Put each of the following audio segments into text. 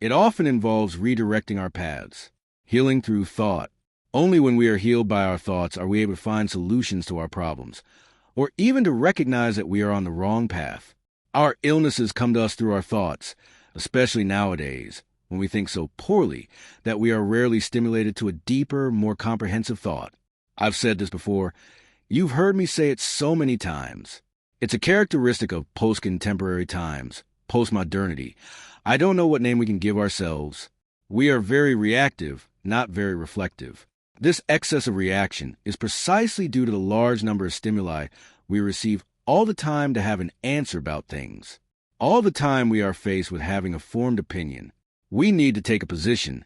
It often involves redirecting our paths, healing through thought. Only when we are healed by our thoughts are we able to find solutions to our problems, or even to recognize that we are on the wrong path. Our illnesses come to us through our thoughts, especially nowadays, when we think so poorly that we are rarely stimulated to a deeper, more comprehensive thought. I've said this before. You've heard me say it so many times. It's a characteristic of post-contemporary times, postmodernity. I don't know what name we can give ourselves. We are very reactive, not very reflective. This excess of reaction is precisely due to the large number of stimuli we receive all the time to have an answer about things. All the time we are faced with having a formed opinion. We need to take a position.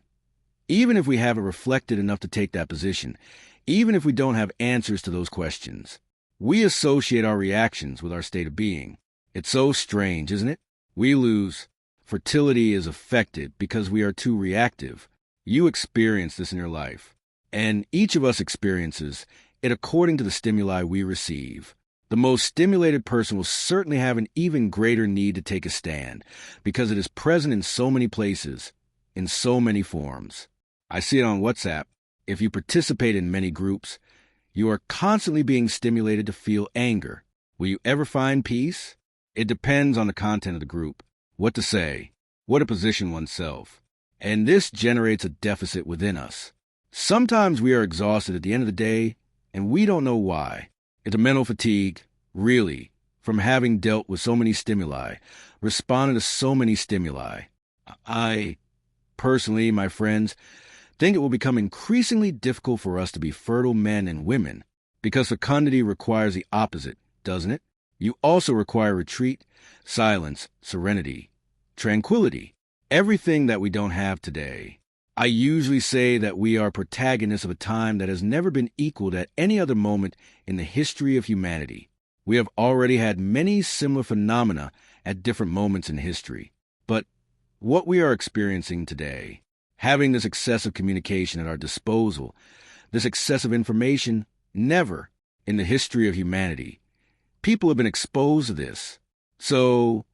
Even if we haven't reflected enough to take that position, even if we don't have answers to those questions, we associate our reactions with our state of being. It's so strange, isn't it? We lose. Fertility is affected because we are too reactive. You experience this in your life, and each of us experiences it according to the stimuli we receive. The most stimulated person will certainly have an even greater need to take a stand because it is present in so many places, in so many forms. I see it on WhatsApp. If you participate in many groups, you are constantly being stimulated to feel anger. Will you ever find peace? It depends on the content of the group, what to say, what to position oneself. And this generates a deficit within us. Sometimes we are exhausted at the end of the day, and we don't know why. It's a mental fatigue, really, from having dealt with so many stimuli, responded to so many stimuli. I, personally, my friends, think it will become increasingly difficult for us to be fertile men and women, because fecundity requires the opposite, doesn't it? You also require retreat, silence, serenity, tranquility, everything that we don't have today. I usually say that we are protagonists of a time that has never been equaled at any other moment in the history of humanity. We have already had many similar phenomena at different moments in history. But what we are experiencing today, having this excessive communication at our disposal, this excessive information, never in the history of humanity. People have been exposed to this. So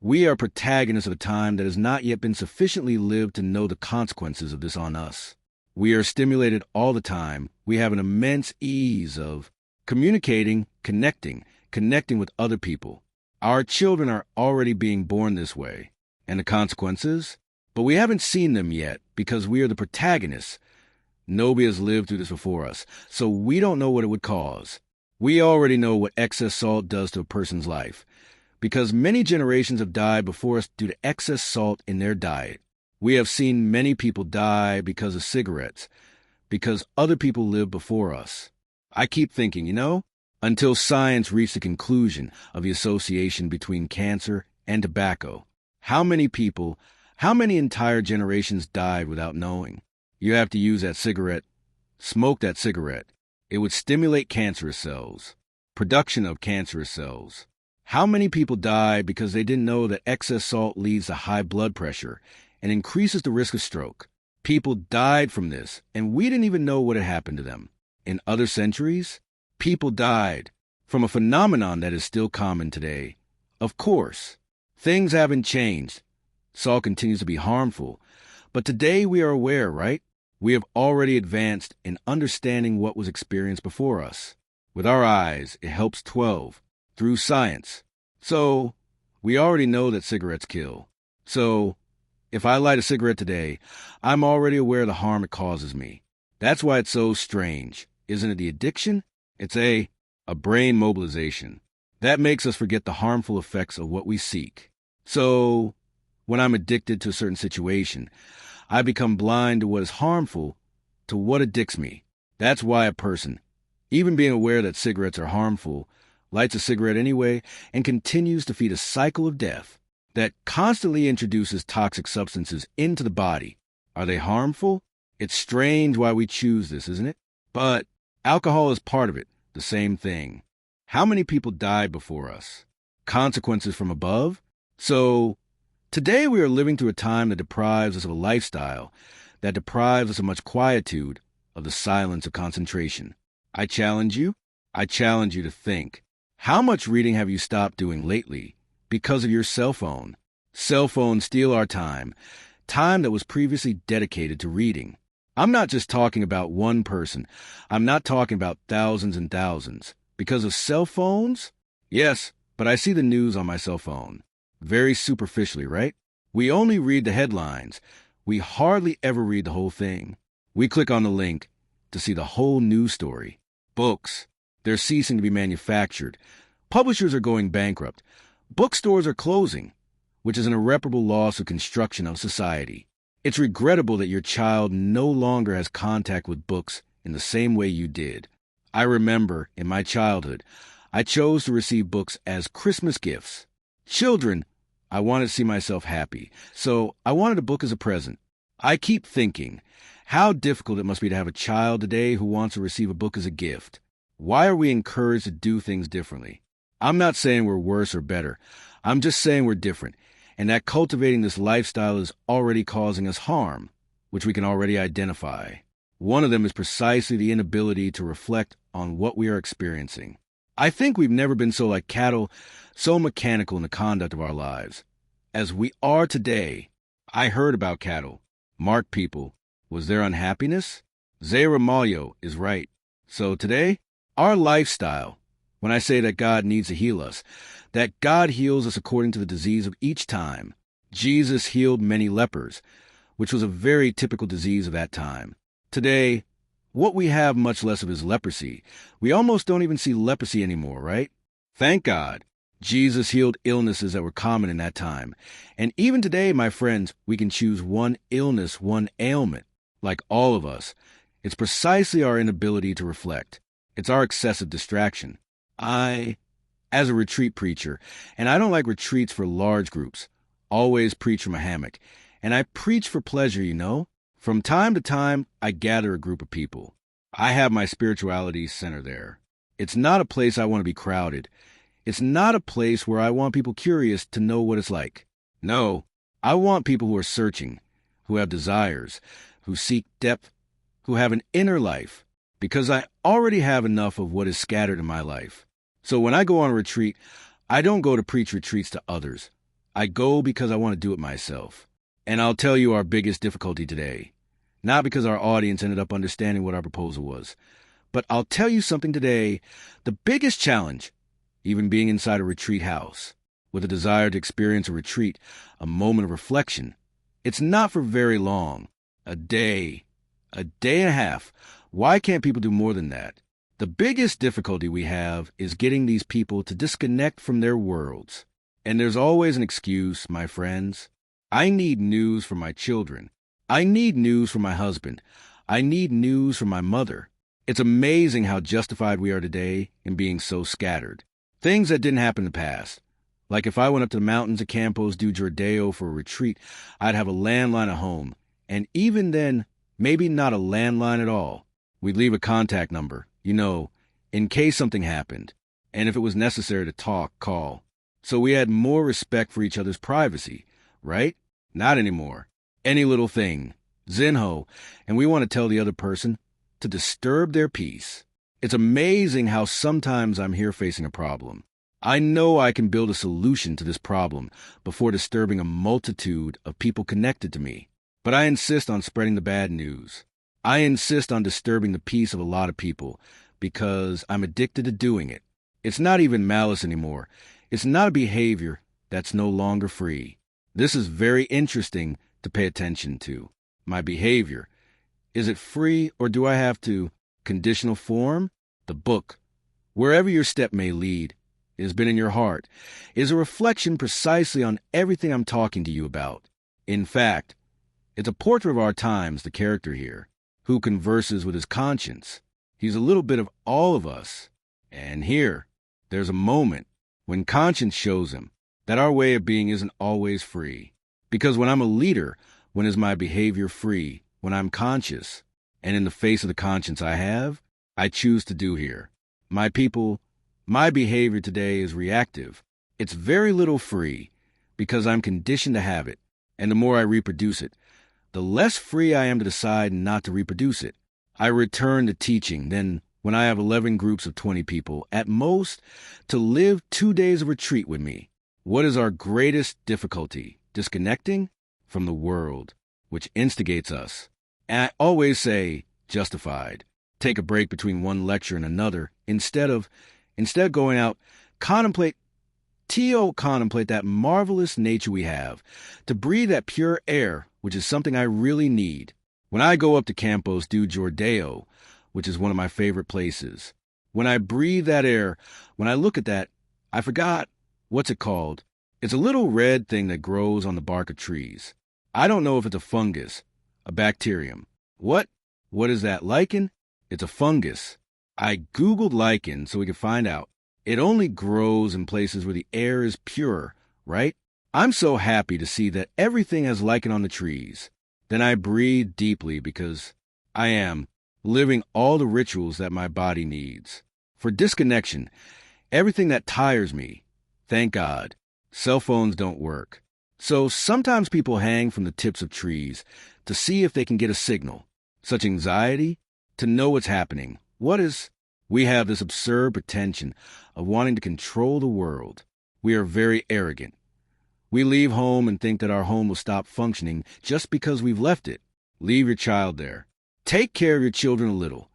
we are protagonists of a time that has not yet been sufficiently lived to know the consequences of this on us. We are stimulated all the time. We have an immense ease of communicating, connecting with other people. Our children are already being born this way. And the consequences? But we haven't seen them yet because we are the protagonists. Nobody has lived through this before us, so we don't know what it would cause. We already know what excess salt does to a person's life, because many generations have died before us due to excess salt in their diet. We have seen many people die because of cigarettes, because other people lived before us. I keep thinking, until science reached the conclusion of the association between cancer and tobacco, how many entire generations died without knowing? You have to use that cigarette, smoke that cigarette. It would stimulate cancerous cells, production of cancerous cells. How many people die because they didn't know that excess salt leads to high blood pressure and increases the risk of stroke? People died from this, and we didn't even know what had happened to them. In other centuries, people died from a phenomenon that is still common today. Of course, things haven't changed. Salt continues to be harmful, but today we are aware, right? We have already advanced in understanding what was experienced before us. With our eyes, it helps 12. Through science. So, we already know that cigarettes kill. So, if I light a cigarette today, I'm already aware of the harm it causes me. That's why it's so strange. Isn't it the addiction? It's a brain mobilization. That makes us forget the harmful effects of what we seek. So, when I'm addicted to a certain situation, I become blind to what is harmful, to what addicts me. That's why a person, even being aware that cigarettes are harmful, lights a cigarette anyway, and continues to feed a cycle of death that constantly introduces toxic substances into the body. Are they harmful? It's strange why we choose this, isn't it? But alcohol is part of it, the same thing. How many people died before us? Consequences from above? So, today we are living through a time that deprives us of a lifestyle, that deprives us of much quietude, of the silence of concentration. I challenge you to think. How much reading have you stopped doing lately because of your cell phone? Cell phones steal our time, time that was previously dedicated to reading. I'm not just talking about one person. I'm not talking about thousands and thousands. Because of cell phones? Yes, but I see the news on my cell phone. Very superficially, right? We only read the headlines. We hardly ever read the whole thing. We click on the link to see the whole news story. Books. They're ceasing to be manufactured. Publishers are going bankrupt. Bookstores are closing, which is an irreparable loss of construction of society. It's regrettable that your child no longer has contact with books in the same way you did. I remember, in my childhood, I chose to receive books as Christmas gifts. Children, I wanted to see myself happy, so I wanted a book as a present. I keep thinking, how difficult it must be to have a child today who wants to receive a book as a gift. Why are we encouraged to do things differently? I'm not saying we're worse or better. I'm just saying we're different, and that cultivating this lifestyle is already causing us harm, which we can already identify. One of them is precisely the inability to reflect on what we are experiencing. I think we've never been so like cattle, so mechanical in the conduct of our lives. As we are today, I heard about cattle. Mark people, was there unhappiness? Zé Ramalho is right. So today, our lifestyle, when I say that God needs to heal us, that God heals us according to the disease of each time. Jesus healed many lepers, which was a very typical disease of that time. Today, what we have much less of is leprosy. We almost don't even see leprosy anymore, right? Thank God. Jesus healed illnesses that were common in that time. And even today, my friends, we can choose one illness, one ailment. Like all of us, it's precisely our inability to reflect. It's our excessive distraction. As a retreat preacher, and I don't like retreats for large groups, always preach from a hammock. And I preach for pleasure, you know. From time to time, I gather a group of people. I have my spirituality center there. It's not a place I want to be crowded. It's not a place where I want people curious to know what it's like. No, I want people who are searching, who have desires, who seek depth, who have an inner life, because I already have enough of what is scattered in my life. So when I go on a retreat, I don't go to preach retreats to others. I go because I want to do it myself. And I'll tell you our biggest difficulty today. Not because our audience ended up understanding what our proposal was, but I'll tell you something today. The biggest challenge, even being inside a retreat house, with a desire to experience a retreat, a moment of reflection, it's not for very long. A day and a half. Why can't people do more than that? The biggest difficulty we have is getting these people to disconnect from their worlds. And there's always an excuse, my friends. I need news from my children. I need news from my husband. I need news from my mother. It's amazing how justified we are today in being so scattered. Things that didn't happen in the past. Like if I went up to the mountains of Campos do Jordao for a retreat, I'd have a landline at home. And even then, maybe not a landline at all. We'd leave a contact number, you know, in case something happened. And if it was necessary to talk, call. So we had more respect for each other's privacy, right? Not anymore. Any little thing, Zinho, and we want to tell the other person to disturb their peace. It's amazing how sometimes I'm here facing a problem. I know I can build a solution to this problem before disturbing a multitude of people connected to me. But I insist on spreading the bad news. I insist on disturbing the peace of a lot of people because I'm addicted to doing it. It's not even malice anymore. It's not a behavior that's no longer free. This is very interesting to pay attention to. My behavior. Is it free or do I have to? Conditional form? The book. Wherever your step may lead, it has been in your heart, is a reflection precisely on everything I'm talking to you about. In fact, it's a portrait of our times, the character here, who converses with his conscience. He's a little bit of all of us. And here, there's a moment when conscience shows him that our way of being isn't always free. Because when I'm a leader, when is my behavior free? When I'm conscious, and in the face of the conscience I have, I choose to do here. My people, my behavior today is reactive. It's very little free, because I'm conditioned to have it. And the more I reproduce it, the less free I am to decide not to reproduce it. I return to teaching, then when I have 11 groups of 20 people, at most, to live 2 days of retreat with me. What is our greatest difficulty? Disconnecting from the world. which instigates us. And I always say justified. Take a break between one lecture and another. Instead of going out, contemplate that marvelous nature we have, to breathe that pure air, which is something I really need. When I go up to Campos do Jordao, which is one of my favorite places, when I breathe that air, when I look at that, I forgot, what's it called? It's a little red thing that grows on the bark of trees. I don't know if it's a fungus, a bacterium. What is that, lichen? It's a fungus. I Googled lichen so we could find out. It only grows in places where the air is pure, right? I'm so happy to see that everything has lichen on the trees. Then I breathe deeply because I am living all the rituals that my body needs. For disconnection, everything that tires me, thank God, cell phones don't work. So sometimes people hang from the tips of trees to see if they can get a signal. Such anxiety to know what's happening. We have this absurd pretension of wanting to control the world. We are very arrogant. We leave home and think that our home will stop functioning just because we've left it. Leave your child there. Take care of your children a little.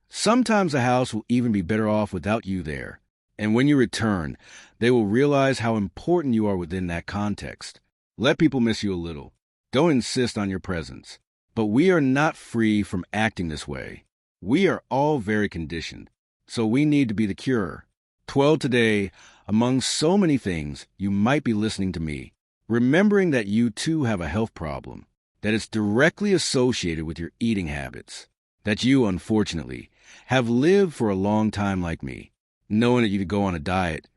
Sometimes the house will even be better off without you there. And when you return, they will realize how important you are within that context. Let people miss you a little. Don't insist on your presence. But we are not free from acting this way. We are all very conditioned. So we need to be the cure. 12 today, among so many things, you might be listening to me, remembering that you too have a health problem, that it's directly associated with your eating habits, that you, unfortunately, have lived for a long time like me, knowing that you could go on a diet,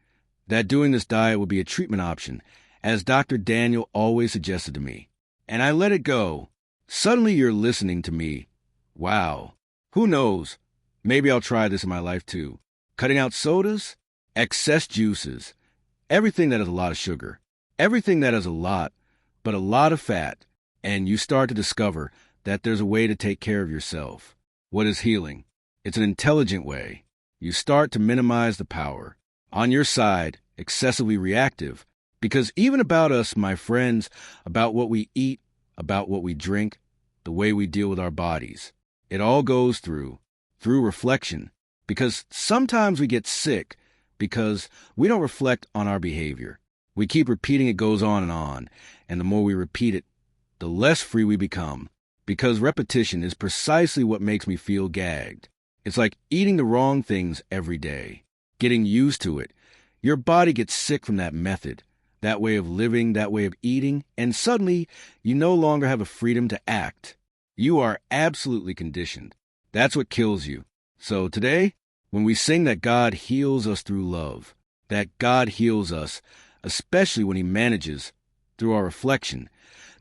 that doing this diet would be a treatment option, as Dr. Daniel always suggested to me. And I let it go. Suddenly you're listening to me. Wow. Who knows? Maybe I'll try this in my life too. Cutting out sodas, excess juices, everything that has a lot of sugar, everything that has a lot of fat, and you start to discover that there's a way to take care of yourself. What is healing? It's an intelligent way. You start to minimize the power. On your side, excessively reactive, because even about us, my friends, about what we eat, about what we drink, the way we deal with our bodies, it all goes through reflection, because sometimes we get sick because we don't reflect on our behavior. We keep repeating it goes on, and the more we repeat it, the less free we become, because repetition is precisely what makes me feel gagged. It's like eating the wrong things every day, getting used to it. Your body gets sick from that method, that way of living, that way of eating, and suddenly you no longer have a freedom to act. You are absolutely conditioned. That's what kills you. So today, when we sing that God heals us through love, that God heals us, especially when he manages, through our reflection,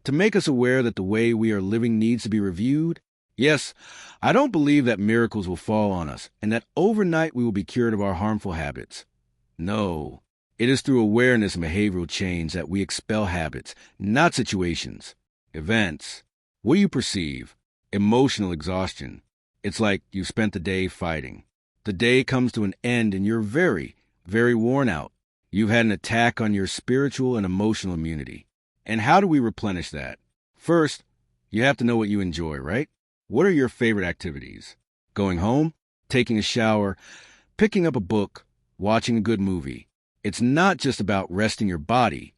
to make us aware that the way we are living needs to be reviewed. Yes, I don't believe that miracles will fall on us and that overnight we will be cured of our harmful habits. No, it is through awareness and behavioral change that we expel habits, not situations, events. What do you perceive? Emotional exhaustion. It's like you spent the day fighting. The day comes to an end and you're very, very worn out. You've had an attack on your spiritual and emotional immunity. And how do we replenish that? First, you have to know what you enjoy, right? What are your favorite activities? Going home, taking a shower, picking up a book, watching a good movie. It's not just about resting your body,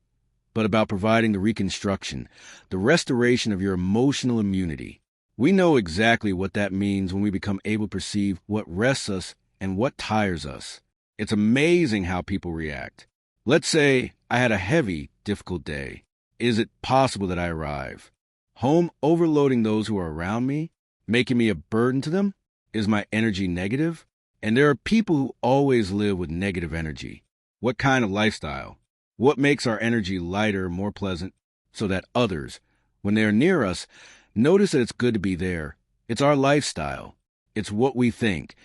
but about providing the reconstruction, the restoration of your emotional immunity. We know exactly what that means when we become able to perceive what rests us and what tires us. It's amazing how people react. Let's say I had a heavy, difficult day. Is it possible that I arrive home overloading those who are around me, making me a burden to them? Is my energy negative? And there are people who always live with negative energy. What kind of lifestyle? What makes our energy lighter, more pleasant, so that others, when they are near us, notice that it's good to be there. It's our lifestyle. It's what we think.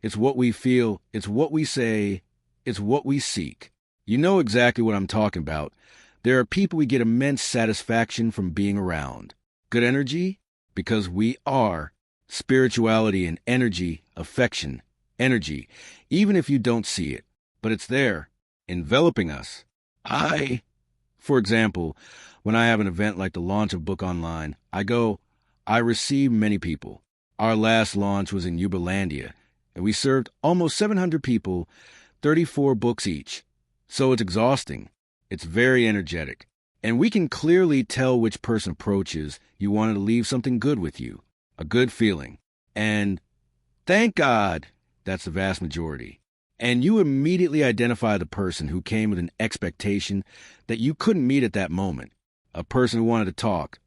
It's what we feel. It's what we say. It's what we seek. You know exactly what I'm talking about. There are people we get immense satisfaction from being around. Good energy? Because we are. Spirituality and energy, affection, energy, even if you don't see it. But it's there, enveloping us. For example, when I have an event like the launch of Book Online, I receive many people. Our last launch was in Uberlandia, and we served almost 700 people, 34 books each. So it's exhausting. It's very energetic. And we can clearly tell which person approaches you wanted to leave something good with you, a good feeling. And thank God that's the vast majority. And you immediately identify the person who came with an expectation that you couldn't meet at that moment. A person who wanted to talk,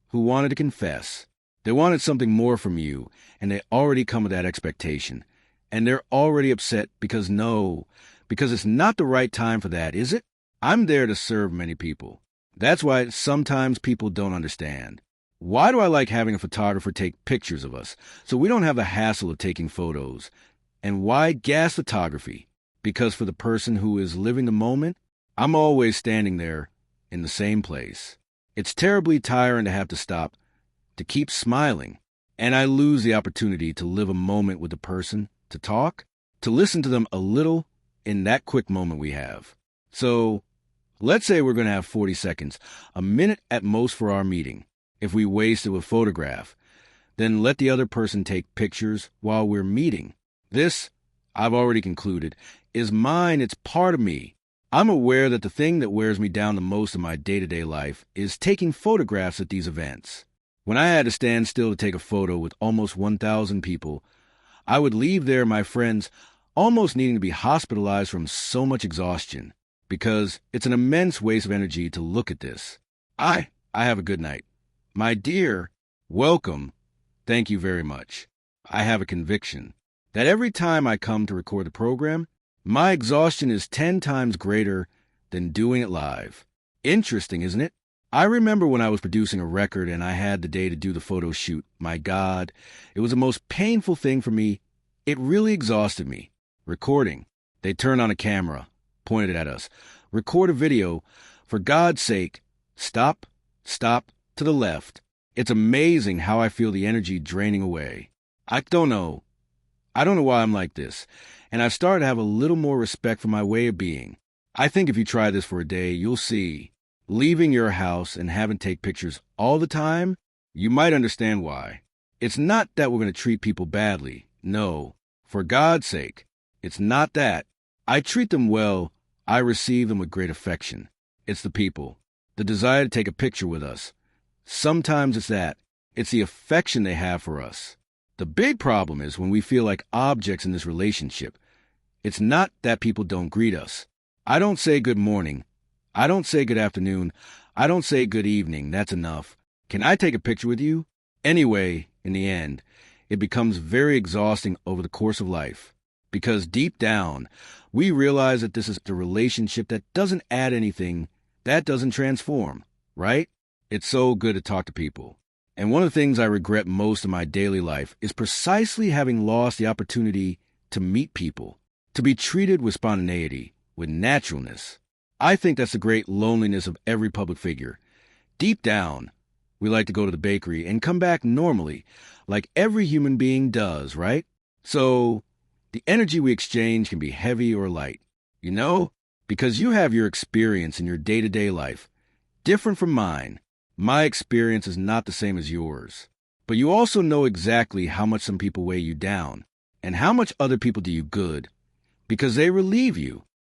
who wanted to confess. They wanted something more from you, and they already come with that expectation. And they're already upset because it's not the right time for that, is it? I'm there to serve many people. That's why sometimes people don't understand. Why do I like having a photographer take pictures of us so we don't have the hassle of taking photos? And why gas photography? Because for the person who is living the moment, I'm always standing there in the same place. It's terribly tiring to have to stop, to keep smiling, and I lose the opportunity to live a moment with the person, to talk, to listen to them a little in that quick moment we have. So, let's say we're going to have 40 seconds, a minute at most for our meeting. If we waste it with photograph, then let the other person take pictures while we're meeting. This, I've already concluded, is mine. It's part of me. I'm aware that the thing that wears me down the most in my day-to-day life is taking photographs at these events. When I had to stand still to take a photo with almost 1,000 people, I would leave there my friends almost needing to be hospitalized from so much exhaustion, because it's an immense waste of energy to look at this. I have a good night. My dear, welcome. Thank you very much. I have a conviction that every time I come to record the program, my exhaustion is 10 times greater than doing it live. Interesting, isn't it? I remember when I was producing a record and I had the day to do the photo shoot. My God, it was the most painful thing for me. It really exhausted me. Recording. They turned on a camera, pointed at us. Record a video. For God's sake, stop, to the left. It's amazing how I feel the energy draining away. I don't know why I'm like this, and I've started to have a little more respect for my way of being. I think if you try this for a day, you'll see. Leaving your house and having to take pictures all the time, you might understand why. It's not that we're going to treat people badly. No, for God's sake, it's not that. I treat them well. I receive them with great affection. It's the people, the desire to take a picture with us. Sometimes it's that. It's the affection they have for us. The big problem is when we feel like objects in this relationship. It's not that people don't greet us. I don't say good morning. I don't say good afternoon. I don't say good evening. That's enough. Can I take a picture with you? Anyway, in the end, it becomes very exhausting over the course of life. Because deep down, we realize that this is a relationship that doesn't add anything, that doesn't transform, right? It's so good to talk to people. And one of the things I regret most in my daily life is precisely having lost the opportunity to meet people, to be treated with spontaneity, with naturalness. I think that's the great loneliness of every public figure. Deep down, we like to go to the bakery and come back normally, like every human being does, right? So, the energy we exchange can be heavy or light. You know, because you have your experience in your day-to-day life, different from mine. My experience is not the same as yours. But you also know exactly how much some people weigh you down, and how much other people do you good, because they relieve you.